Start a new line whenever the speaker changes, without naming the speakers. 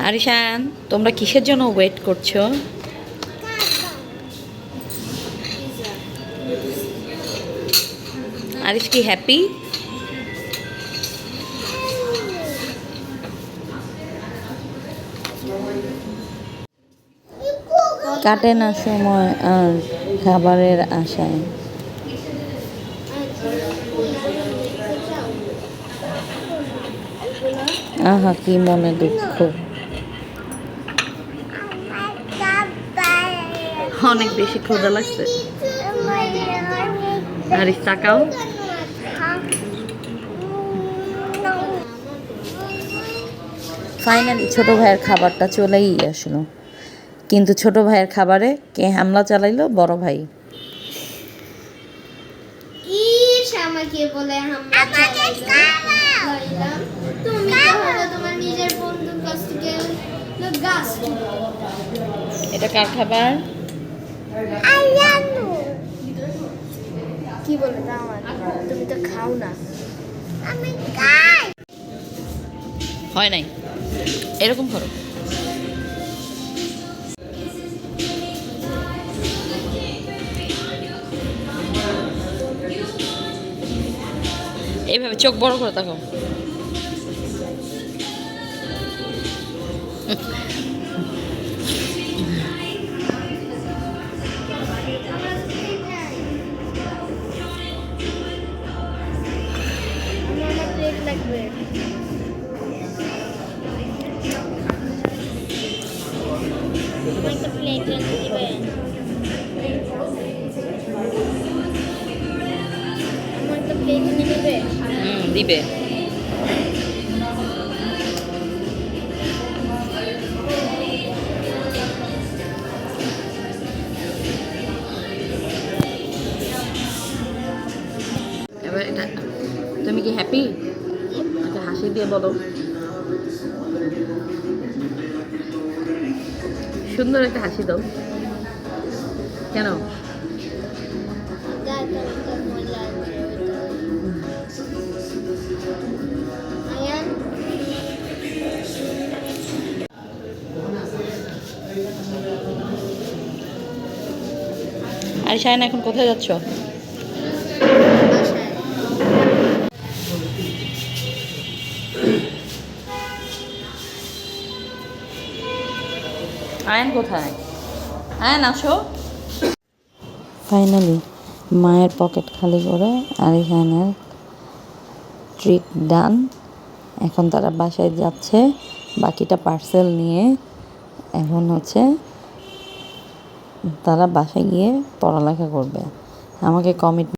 আরিশান, তোমরা কিসের জন্য ওয়েট করছো? আরিশ কি হ্যাপি? কাটে না সময় আর খাবারের আশায়। আহা, কি মনে দুঃখ। অনেক বেশি ক্ষুধা লাগছে। আরিশ তাকাও। ফাইনালি ছোট ভাইয়ের খাবারটা চলেই আসলো, কিন্তু ছোট ভাইয়ের খাবারে কে হামলা চালাইলো? বড় ভাই।
আমাকে বলে হামলা চালাইলাম। তুমি তাহলে তোমার নিজের বন্ধুর কাছ থেকে গাছ।
এটা কার খাবার?
কি বলে তা আমার? তুমি তো খাও না। আমি খাই।
হয় নাই, এরকম করো। এইভাবে চোখ বড় করে থাকো।
লাগবে। একটা প্লেট দিবে। আমার একটা প্লেট এনে দিবে।
দিবে। এবার এটা, তুমি কি হ্যাপি? একটা হাসি দিয়ে বলো। সুন্দর একটা হাসি দাও। কেন? আরে শায়না, এখন কোথায় যাচ্ছ? আয়ন কোথায়? আয়ন আসো। ফাইনালি মায়ের পকেট খালি করে আরিশানের ট্রিট ডান। এখন তারা বাসায় যাচ্ছে, বাকিটা পার্সেল নিয়ে। এখন হচ্ছে তারা বাসায় গিয়ে পড়ালেখা করবে। আমাকে কমিট